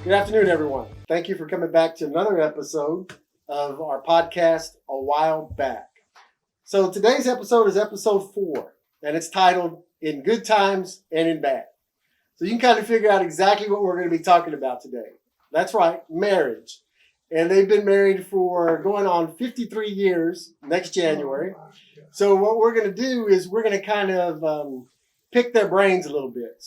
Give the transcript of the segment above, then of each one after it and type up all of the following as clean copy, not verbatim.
Good afternoon, everyone. Thank you for coming back to another episode of our podcast, A While Back. So today's episode is episode 4, and it's titled In Good Times and in Bad. So you can kind of figure out exactly what we're going to be talking about today. That's right, marriage. And they've been married for going on 53 years next January. So what we're going to do is we're going to kind of pick their brains a little bit.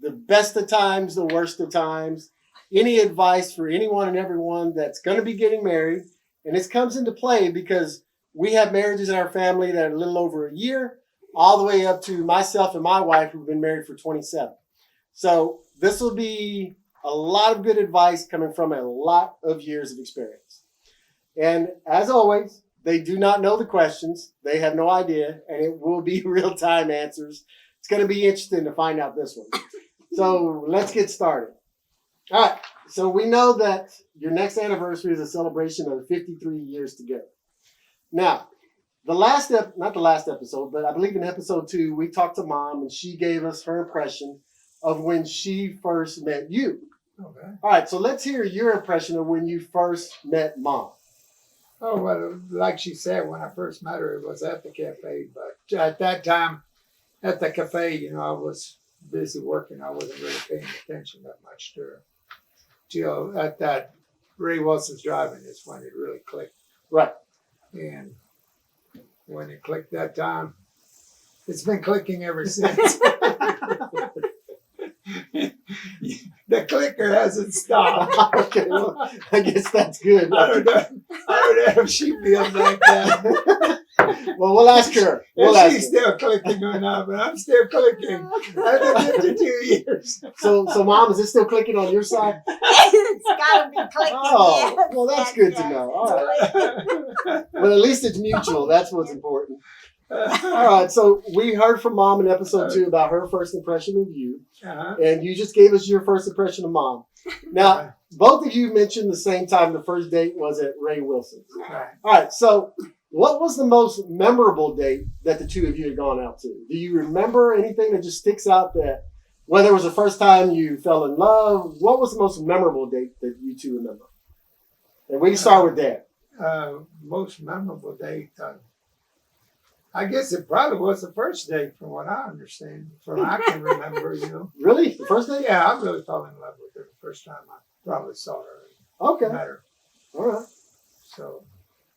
The best of times, the worst of times. Any advice for anyone and everyone that's going to be getting married. And this comes into play because we have marriages in our family that are a little over a year, all the way up to myself and my wife who've been married for 27. So this will be a lot of good advice coming from a lot of years of experience. And as always, they do not know the questions. They have no idea, and it will be real-time answers. It's going to be interesting to find out this one. So let's get started. All right, so we know that your next anniversary is a celebration of 53 years together. Now, not the last episode, but I believe in episode 2, we talked to Mom, and she gave us her impression of when she first met you. Okay. All right, so let's hear your impression of when you first met Mom. Oh, well, like she said, when I first met her, it was at the cafe. But at that time, at the cafe, I was busy working. I wasn't really paying attention that much to her. Till at that Ray Wilson's driving is when it really clicked. Right. And when it clicked that time, it's been clicking ever since. The clicker hasn't stopped. Okay, well, I guess that's good. I don't know if she feels like that. Well, we'll ask her. She's still clicking or not, but I'm still clicking. After 52 years. So, Mom, is it still clicking on your side? It's got to be clicking. Oh, yes, well, that's good to know. All right. Well, at least it's mutual. That's what's important. All right. So we heard from Mom in episode 2 about her first impression of you. Uh-huh. And you just gave us your first impression of Mom. Now, both of you mentioned the same time the first date was at Ray Wilson's. Right. All right. So what was the most memorable date that the two of you had gone out to? Do you remember anything that just sticks out, that whether it was the first time you fell in love? What was the most memorable date that you two remember? And we can start with Dad. Most memorable date. I guess it probably was the first date, from what I understand, from what I can remember. Really? The first date? Yeah, I really fell in love with her the first time I probably saw her. Okay. Met her. All right. So,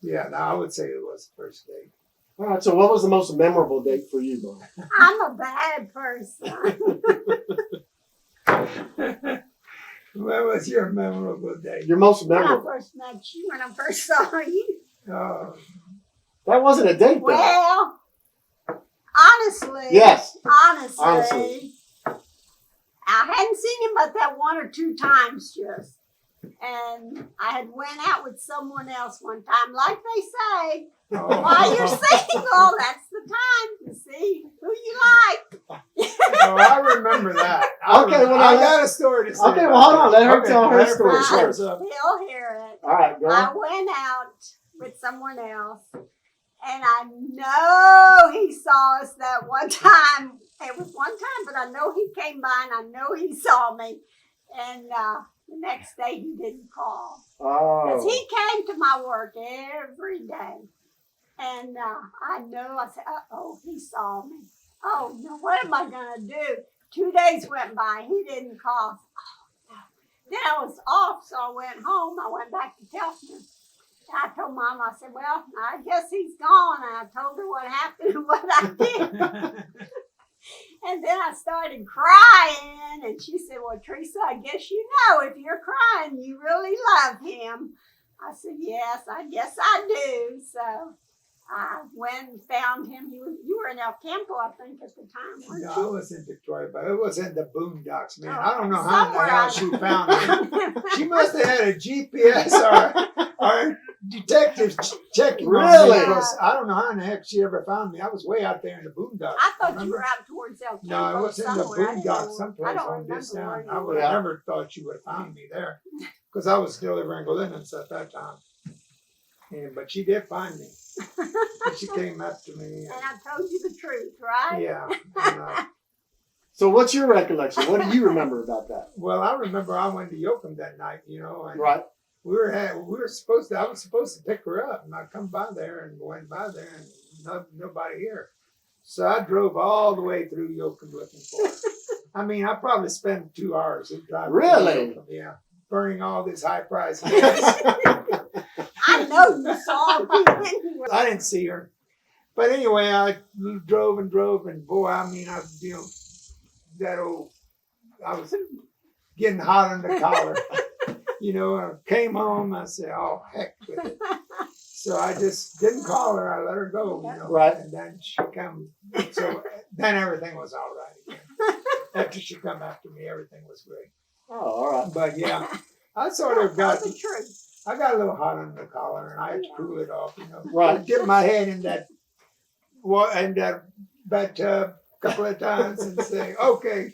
yeah, I would say it was the first date. All right. So what was the most memorable date for you, Mom? I'm a bad person. What was your memorable date? Your most When I memorable. first met you, when I first saw you. Oh, That wasn't a date, though. Well, honestly. Yes. Honestly. I hadn't seen him but that 1 or 2 times just. And I had went out with someone else one time. Like they say, while you're single, that's the time to see who you like. Oh, I remember that. Okay, well, I got a story to say. Okay, well, hold on. Let her tell her story finish first. hers up. He'll hear it. All right, go I on. went out with someone else, and I know he saw us that one time. It was one time, but I know he came by, and I know he saw me. And the next day, he didn't call. Because Oh. he came to my work every day. And I know, I said, uh-oh, he saw me. Oh, no, what am I going to do? 2 days went by, he didn't call. Oh, no. Then I was off, so I went home. I went back to Telfman. I told Mom, I said, well, I guess he's gone. And I told her what happened and what I did. And then I started crying. And she said, well, Teresa, I guess you know if you're crying, you really love him. I said, yes, I guess I do. So I went and found him. You were in El Campo, I think, at the time, weren't No, you? I was in Victoria, but it was in the boondocks, man. Oh, I don't know how in the somewhere hell I- she found me. She must have had a GPS or detectives checking on Really? me. Because I don't know how in the heck she ever found me. I was way out there in the boondocks. I thought you remember? were out towards El Campo. No, it was in the somewhere. I didn't boondocks know- someplace I don't on this remember town. where I you would were. have never thought you would have found me there. Because I was still living in Gallinas at that time. But she did find me. And she came up to me. And I told you the truth, right? Yeah. And, So what's your recollection? What do you remember about that? Well, I remember I went to Yoakum that night, you know, and Right. I was supposed to pick her up, and I come by there and went by there, and nobody here. So I drove all the way through Yoakum looking for her. I mean, I probably spent 2 hours driving. Really? Through Yoakum, yeah, burning all this high price gas. I know you saw me. I didn't see her, but anyway, I drove, and boy, I mean, I was getting hot on the collar. You know, I came home, I said, oh, heck with it. So I just didn't call her, I let her go, you know. Right. And then she come, so then everything was all right again. After she come after me, everything was great. Oh, all right. But yeah, I sort of got, the truth. I got a little hot on the collar, and I had to cool it off, you know. Right. I dipped my head in that bathtub a couple of times and say, okay,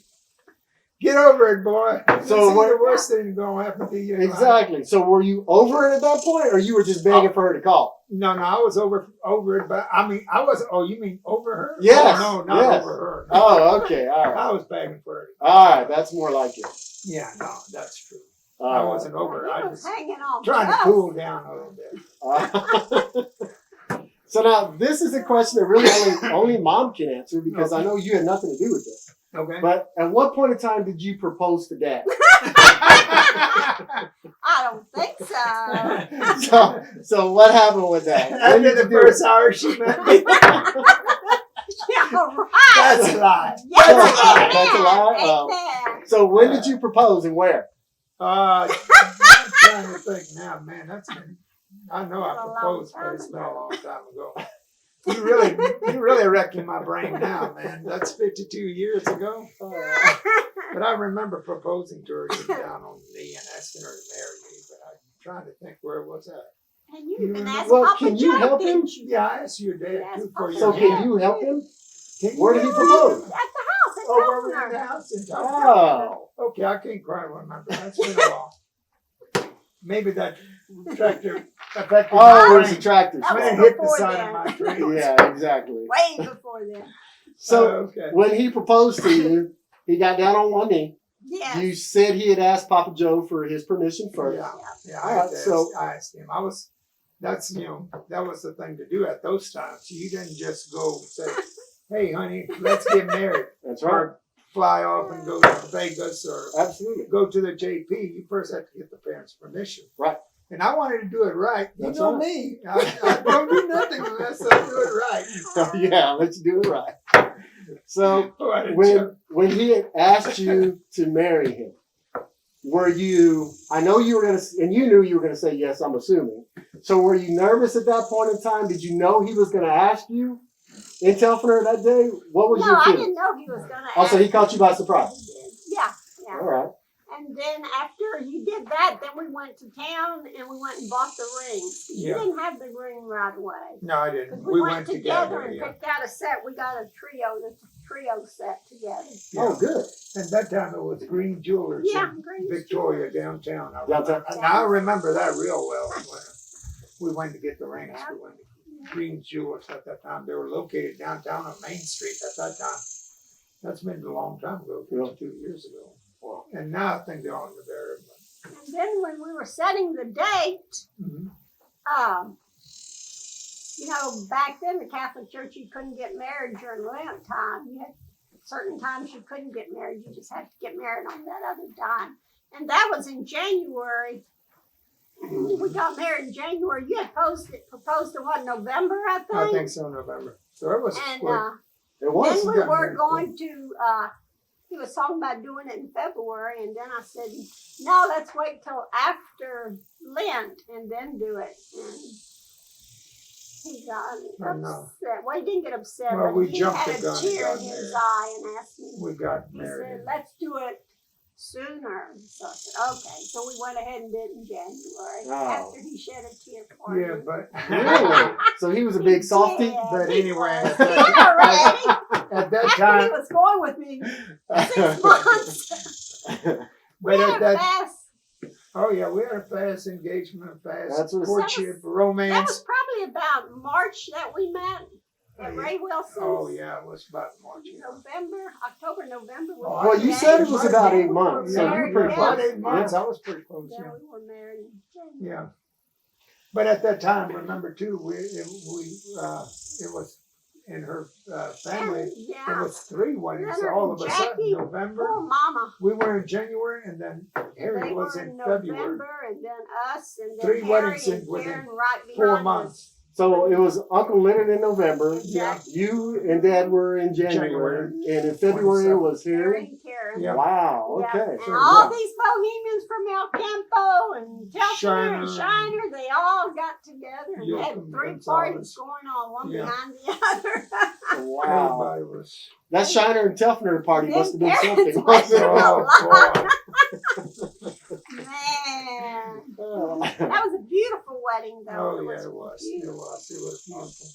get over it, boy. So This what- ain't the worst thing gonna happen to you. in life. Exactly. So were you over it at that point, or you were just begging for her to call? No, I was over it, but I mean, I was. Oh, you mean over her? Yes, Oh, no, not yes. over her. Oh, okay. All right. I was begging for her. All right. That's more like it. Yeah, no, that's true. All I right. wasn't over her. I He was hanging on. trying to just. cool down a little bit. So now this is a question that really only mom can answer, because I know you had nothing to do with this. Okay. But at what point in time did you propose to Dad? I don't think so. So what happened with that? When After did the you do first hour she met me. Yeah, right. That's a lie. Yes, That's a amen. lie? Oh. Amen. So when did you propose and where? I'm trying to think now, man. I know I A long proposed, but time it's been a ago. long time ago. You really wrecking my brain now, man. That's 52 years ago. But I remember proposing to her, getting down on the knee and asking her to marry me. But I'm trying to think where it was at. And you even asked Well, Papa can you Joe, help him? didn't you? Yeah, I asked your dad Yes, too for Papa So your can you help him? Can Where did he you- propose? At the house at Oh, where we in Governor. the house in Oh. Okay, I can't quite remember. That's been a while. Maybe that tractor affected my Oh, it was brain. a tractor. That When was it hit the before side then. of my train. Yeah, exactly. Way before then. So okay. when he proposed to you, he got down on one knee. Yes. You said he had asked Papa Joe for his permission first. Yeah, All right, I asked him. That was the thing to do at those times. You didn't just go say, hey, honey, let's get married. That's right. Or fly off and go to Vegas or Absolutely. go to the JP. You first have to get the parents' permission. Right. And I wanted to do it right. You That's know right. me. I don't do nothing unless I do it right. So yeah, let's do it right. So What a when joke. when he had asked you to marry him, were you? I know you were gonna, and you knew you were gonna say yes. I'm assuming. So were you nervous at that point in time? Did you know he was gonna ask you in Telfiner that day? What was No, your I feeling? didn't know he was going to Also, he caught you by surprise. Yeah, yeah. All right. And then after you did that, then we went to town and we went and bought the ring. You Yeah. didn't have the ring right away. No, I 'Cause didn't. we went together and Yeah. picked out a set. We got a trio set together. Oh, good. And that time it was Green Jewelers Yeah, in Green Victoria downtown. Downtown. And I remember that real well. When we went to get the rings. We went to Green Jewelers at that time. They were located downtown on Main Street at that time. That's been a long time ago, 52 years ago. Wow. And now I think they're on the there. And then when we were setting the date, you know, back then the Catholic Church, you couldn't get married during Lent time. You had certain times you couldn't get married. You just had to get married on that other time. And that was in January. We got married in January. You had proposed in what, November, I think? I think so, November. So it was And quick. It was. then we got were married going to, he was talking about doing it in February. And then I said, no, let's wait till after Lent and then do it. And he got Oh, no. upset. Well, he didn't get upset, Well, but we he jumped had the a gun and tear got in his married. eye and asked me. We got He married. said, let's do it sooner. So I said, okay. So we went ahead and did it in January Oh. after he shed a tear for Yeah, me. but Really? So he was a big softie? Yeah, But he anyway, was. at that- Yeah, right. at that After he time, was going with me 6 months. but We at had a that, fast. oh yeah, we had a fast engagement, That's fast what it courtship, That romance. was probably about March that we met. Ray Wilson's. Oh yeah, it was about March. October, November. Oh, Well, you said it was about 8 months, so you were pretty about close. 8 months. I was pretty close. Yeah, Yeah. we were married. Yeah. But at that time, remember too, it was in her family. It Yeah. was 3 weddings Leonard all and of a sudden. Jackie. November. Poor Mama. We were in January, and then Harry They was were in November, February. and then us, and then 3 Harry weddings and within Karen right 4 behind months. us. So it was Uncle Leonard in November. Yeah. You and Dad were in January. And in February 27. was Harry Harry. and Karen. Yeah. Wow, Yeah. okay. And So, all yeah. these Bohemians from El Campo and Telfair and Shiner. Shiner, they all got together and had Joachim 3 Gonzalez. parties going on, one Yeah. behind the other. Wow. Everybody was. That Shiner and Telfner party Them must have been parents something. went wasn't through it? a lot. boy. Man, Oh. that was a beautiful wedding, though. Oh yeah, it was. It beautiful. was. It was beautiful.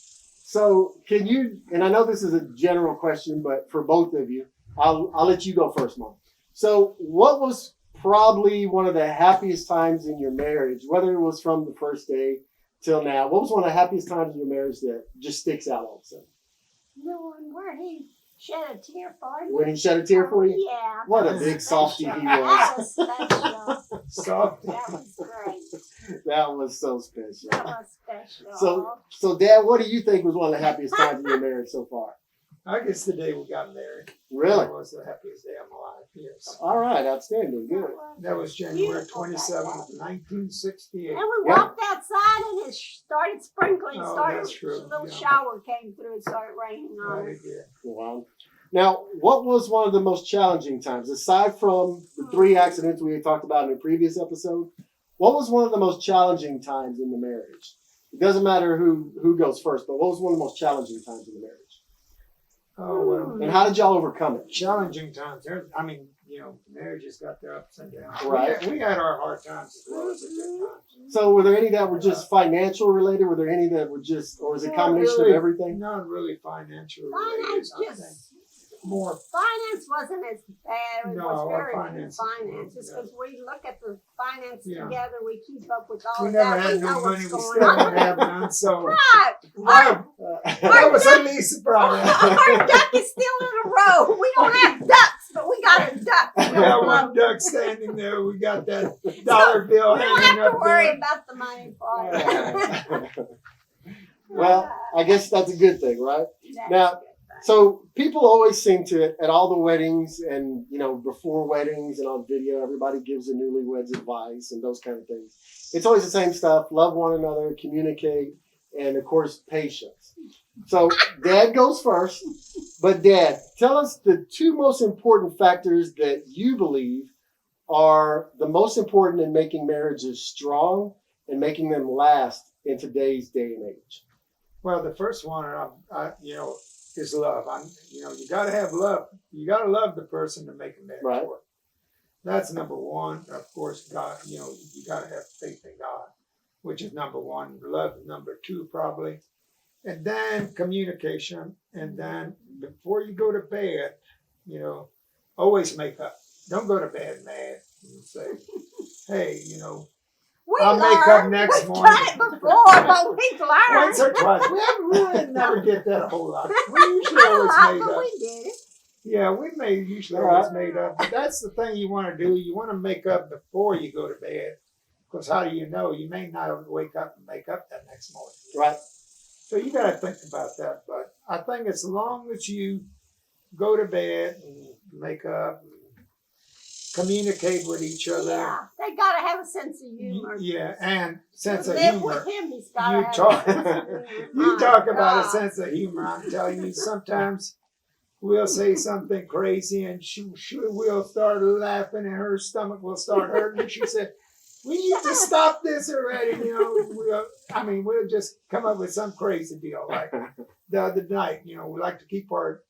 So can you, and I know this is a general question, but for both of you, I'll let you go first, Mom. So what was probably one of the happiest times in your marriage, whether it was from the first day till now? What was one of the happiest times in your marriage that just sticks out all of a sudden? No one where he shed a tear for me. When he shed a tear for you? Yeah. What a that was big softy he special. was. That was special. Soft. That was great. That was so special. That was special. So Dad, what do you think was one of the happiest times in your marriage so far? I guess the day we got married. Really? That was the happiest day of my life. Yes. All right, outstanding, good. That was January Beautiful 27th, day. 1968. And we Yeah. walked outside and it started sprinkling. Oh, Started that's true. a little Yeah. shower came through and started raining on Right us. here. Wow. Now, what was one of the most challenging times, aside from the 3 accidents we had talked about in a previous episode? What was one of the most challenging times in the marriage? It doesn't matter who goes first, but what was one of the most challenging times in the marriage? Oh, well. And how did y'all overcome it? Challenging times. I mean, marriages got their ups and downs. Right. We had our hard times as well as the good times. So were there any that were just financial related? Were there any that were just, or was it a Not combination really. of everything? Not really financial related. Finance I think. just More. finance wasn't as bad. It No, was our very good finance- finances yeah. because we look at the finance Yeah. together. We keep up with all We of never that. had We no know money. what's We going still on. don't have none. So Right. that was at least a problem. Our duck is still in a row. We don't have ducks, but we got a duck. We got one duck standing there. We got that dollar bill We don't hanging have to up worry there. about the money part. That's Well, I guess that's a good thing, right? a Now, good thing. So people always seem to, at all the weddings and, before weddings and on video, everybody gives the newlyweds advice and those kind of things. It's always the same stuff. Love one another, communicate, and of course, patience. So Dad goes first. But Dad, tell us the 2 most important factors that you believe are the most important in making marriages strong and making them last in today's day and age. Well, the first one, is love. You got to have love. You got to love the person to make a marriage Right. work. That's number 1. Of course, God. You got to have faith in God, which is number 1. Love is number 2, probably, and then communication. And then before you go to bed, always make up. Don't go to bed mad and say, "Hey, We I'll make up learned. next We've morning." done it before, but we've learned. Once or twice. We never get that a whole lot. We usually Not a always lot, made but up. we did it. Yeah, we usually always made up. But that's the thing you want to do. You want to make up before you go to bed. Because how do you know? You may not wake up and make up that next morning. Right. So you got to think about that. But I think as long as you go to bed and make up, and communicate with each other. Yeah, they gotta have a sense of humor. Yeah, and sense To of live humor. with him, he's gotta You have talk- a sense of humor. You My talk about a God. sense of humor. I'm telling you, sometimes we'll say something crazy and she will start laughing and her stomach will start hurting. And she said, "We need to stop this already." We'll just come up with some crazy deal. Like the other night, we like to keep our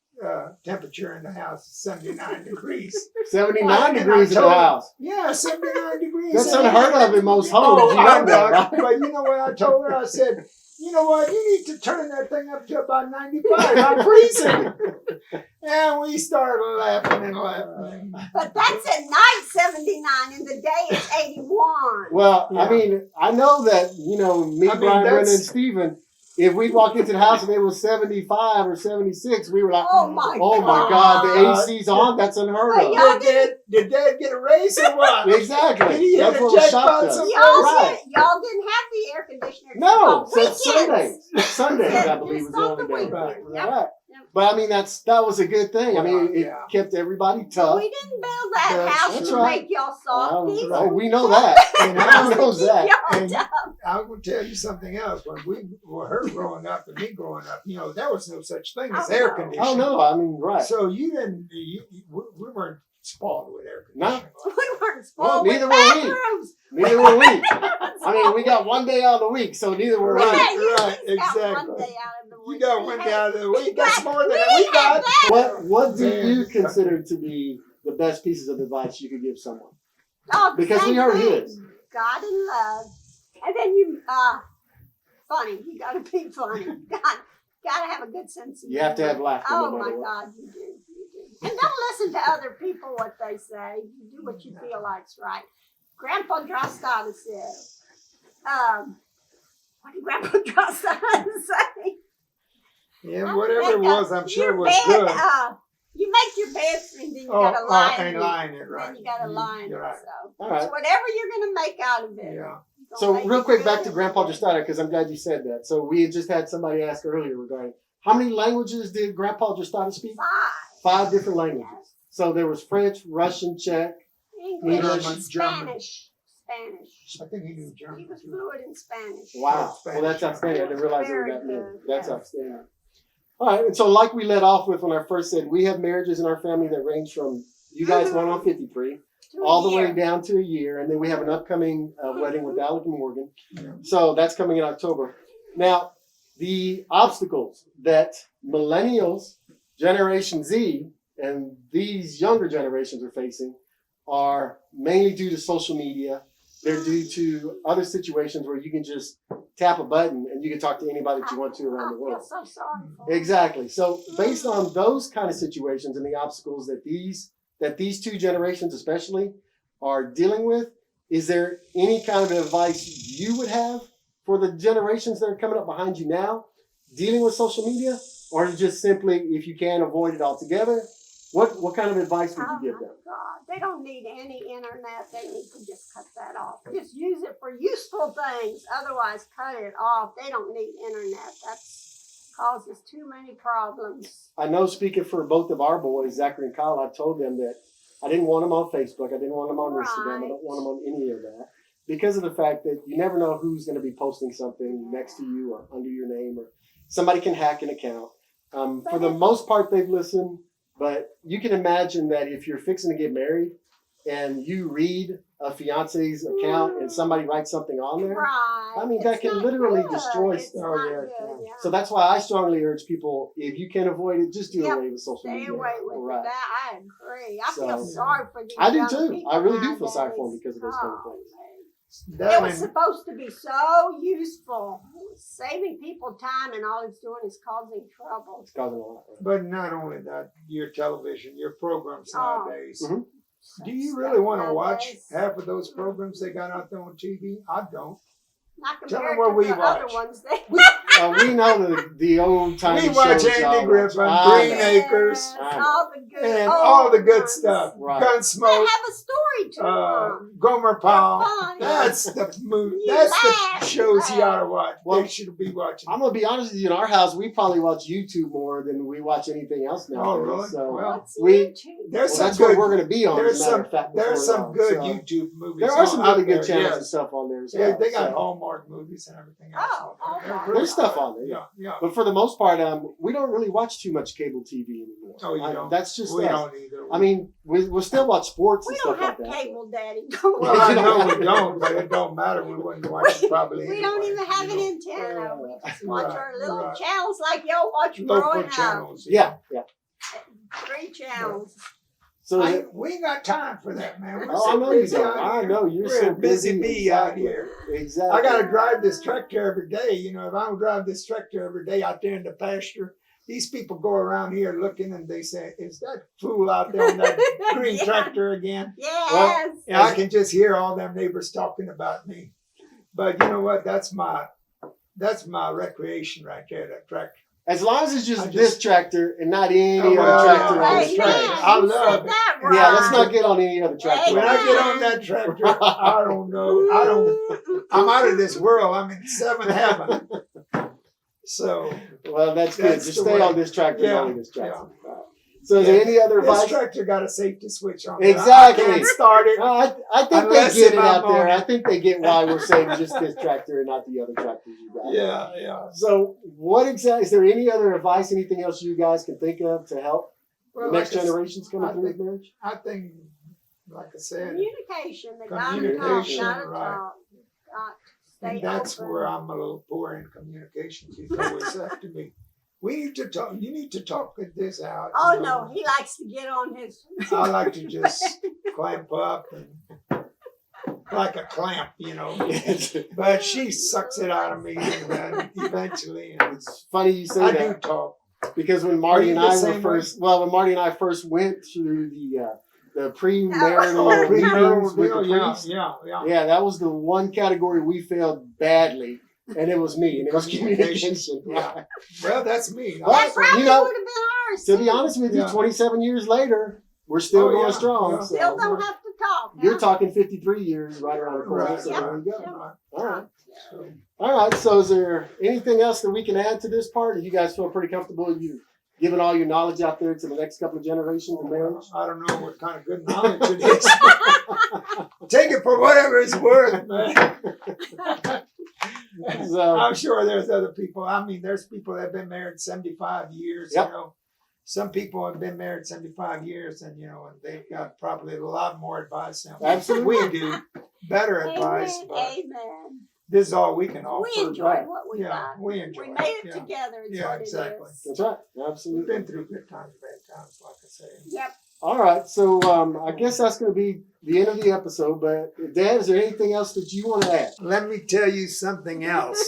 temperature in the house at 79 degrees. 79 And I degrees in the told her- house. Yeah, 79 degrees. That's And unheard of in most homes. Oh, You I know that, know. right? But you know what I told her? I said, "You know what? You need to turn that thing up to about 95. I'm freezing." And we started laughing and laughing. But that's at night 79, and the day is 81. Well, Yeah. I know that, me, I mean, Brian, Brenda, that's- and Stephen, if we walked into the house and it was 75 or 76, we were like, Oh my God, the AC's on. That's unheard Well, of. y'all Did Dad get a raise or what? Exactly. Did he hit That's a what was jackpot shocked us. somewhere? Right. Y'all didn't have the air conditioner. No, on so weekends. Sundays, I believe, was Just the on only the day. weekend. Right. Yep. Right. Yep. But I mean, that was a good thing. I mean, it Yeah. kept everybody But tough. we didn't build that That's house That's to right. make y'all softies. Oh, we know that. And I knows that. And I will tell you something else. When we were her growing up and me growing up, there was no such thing as Oh, air no. conditioning. Oh no, I mean, right. So you didn't. We weren't spoiled with air No. conditioning. We weren't Well, spoiled neither with were we. bathrooms. Neither were we. I mean, we got one day out of the week, so neither were we. Right, you right, just got exactly. one day out of the You week. got We one had- day out of the week. we That's got- more than we we had got. that. What do Man. you consider to be the best pieces of advice you could give someone? Oh, Because we same heard thing. his. God and love. And then you, funny. You gotta be funny. Gotta have a good sense of You have to humor. have laughter. Oh no my matter what. God, you do. And don't listen to other people what they say. You do what you feel like's right. Grandpa Drostata said, what did Grandpa Drostata say? Yeah, whatever it was, I'm sure Your it was bed, good. You make your bed and then you Oh, gotta line and it. line it, right. Then you gotta line You're it. right. So All right. it's whatever you're gonna make out of it. Yeah. Don't So make real it quick, good back to or Grandpa bad. Justata, because I'm glad you said that. So we had just had somebody ask earlier regarding how many languages did Grandpa Justata speak? 5 different languages. Yes. So there was French, Russian, Czech. English, English, and German. Spanish. I think he knew He German. was too. fluent in Spanish. Wow. Spanish. Well, that's outstanding. I didn't realize there were Very that many. good, That's yeah. outstanding. All right. And so like we led off with when I first said, we have marriages in our family that range from you guys going on 53 To a all the way year. down to a year. And then we have an upcoming wedding with Alec and Morgan. Yeah. So that's coming in October. Now, the obstacles that millennials, Generation Z, and these younger generations are facing are mainly due to social media. They're due to other situations where you can just tap a button and you can talk to anybody that you want to around the I world. feel so sorry for him. Exactly. So based on those kind of situations and the obstacles that these 2 generations especially are dealing with, is there any kind of advice you would have for the generations that are coming up behind you now dealing with social media? Or is it just simply, if you can, avoid it altogether? What kind of advice would Oh you give my them? God, they don't need any internet. They need to just cut that off. Just use it for useful things. Otherwise, cut it off. They don't need internet. That's causes too many problems. I know, speaking for both of our boys, Zachary and Kyle, I told them that I didn't want them on Facebook. I didn't want them on Instagram. I don't want them on any of that. Because of the fact that you never know who's going to be posting something next to you or under your name, or somebody can hack an account. For the most part, they've listened, but you can imagine that if you're fixing to get married and you read a fiance's account and somebody writes something on there, Right. I mean, that It's can not literally good. destroy It's stuff. not Oh, yeah, good, yeah. So that's why I strongly urge people, if you can avoid it, just do Yep. away with social Stay media. away with Right. that. I agree. I feel So, sorry for these I do young too. people I really do feel sorry for them nowadays. because of those kind of Oh, things. man. That It was and- supposed to be so useful, saving people time, and all it's doing is causing trouble. It's causing a lot. But not only that, your television, your programs Oh. nowadays. Mhm. Do you really want to watch Nowadays. half of those programs they got out there on TV? I don't. Not Tell compared them what to we the watch. other ones. They We know the old time We watch shows y'all Andy watch. Griffin, I Green know. Acres, I know. all the good, and all the good ones. stuff. Right. They Gunsmoke, have a story to them. Gomer Pyle. Fun. That's the movie. You That's the laugh, shows you you ought to laugh. watch. Well, they should be watching. I'm gonna be honest with you. In our house, we probably watch YouTube more than we watch anything else now. Oh, really? So Well, What's we- YouTube? There's well, some that's good. what we're gonna be on. There's As a matter some. of fact, There's before some long. good So, YouTube movies. There are some out really good there, channels yes. and stuff on there as Yeah, well. they got so. Hallmark movies and everything else. Oh, out there. Hallmark. They're There's stuff on there. Yeah. Yeah. But for the most part, we don't really watch too much cable TV anymore. Oh, you don't? That's just We us. don't either. I mean, we'll still watch sports We and don't stuff have like that. cable, Daddy. Don't Well, we? I know we don't, but it don't matter. We wouldn't watch it probably. We don't anyway, even have you an know. antenna. We just watch Right, our little right. channels like y'all watch Local growing up. channels. Yeah, yeah. 3 channels. So We ain't got time for that, man. We're oh, so I know you busy don't. out I here. know you're We're so a busy bee out Exactly. here. Exactly. I got to drive this tractor every day. You know, if I don't drive this tractor every day out there in the pasture, these people go around here looking and they say, "Is that fool out there on that green Yeah. tractor again?" Yes. And I can just hear all them neighbors talking about me. But you know what? That's my That's my recreation right there, that tractor. As long as it's just, I just- this tractor and not any Oh, other well, tractor yeah. on Hey, this Hey, tractor. man, I you love said it. that right. Yeah, let's not get on any other tractor. When I Amen. get on that tractor, I don't know. I'm out of this world. I'm in seventh heaven. So Well, that's good. That's Just the stay way. on this tractor Yeah, and only this tractor. yeah. All right. So is there any other this advice? tractor got a safety switch on it. Exactly. I can't start it. No, I think Unless they get if it I'm out there. on I it. think they get why we're saying just this tractor and not the other tractors you got. Yeah. So what exactly, is there any other advice, anything else you guys can think of to help Well, the next like I s- generations coming I through with think- marriage? I think, like I said, Communication. They gotta talk, Communication, gotta right. talk. Got to stay and that's open. where I'm a little poor in communication. She's always said to me, "We need to talk. You need to talk this out." Oh you know. no, he likes to get on his. I like to just clamp up and like a clamp, you know. But she sucks it out of me, and then eventually, and It's funny you say I that. do talk. Because when Marty you and the I were same way? when Marty and I first went through the premarital Oh, meetings with the yeah, priest, yeah. that was the one category we failed badly, and it was me, and it was Communication. communication. Yeah. Well, that's me. Well, That probably you know, would have been ours. To be too. honest with you, Yeah. 27 years later, we're still Oh, going yeah, strong. yeah. So Still don't have to talk. you're huh? talking 53 years right around the corner. Right. So Yeah. there you go. Yeah. All right. So, All right. So is there anything else that we can add to this part? Do you guys feel pretty comfortable? You giving all your knowledge out there to the next couple of generations of marriage? I don't know what kind of good knowledge it is. Take it for whatever it's worth, man. So, I'm sure there's other people. I mean, there's people that have been married 75 years, Yep. you know. Some people have been married 75 years and, you know, and they've got probably a lot more advice than Absolutely. we do. Better advice, Amen. but Amen. this is all we can offer. We enjoy right. what we Yeah, got. we enjoy We it, made it yeah. together. It's Yeah, what exactly. It is. that's right. We've Absolutely. been through good times, bad times, like I say. Yep. All right. So I guess that's going to be the end of the episode. But Dad, is there anything else that you want to add? Let me tell you something else.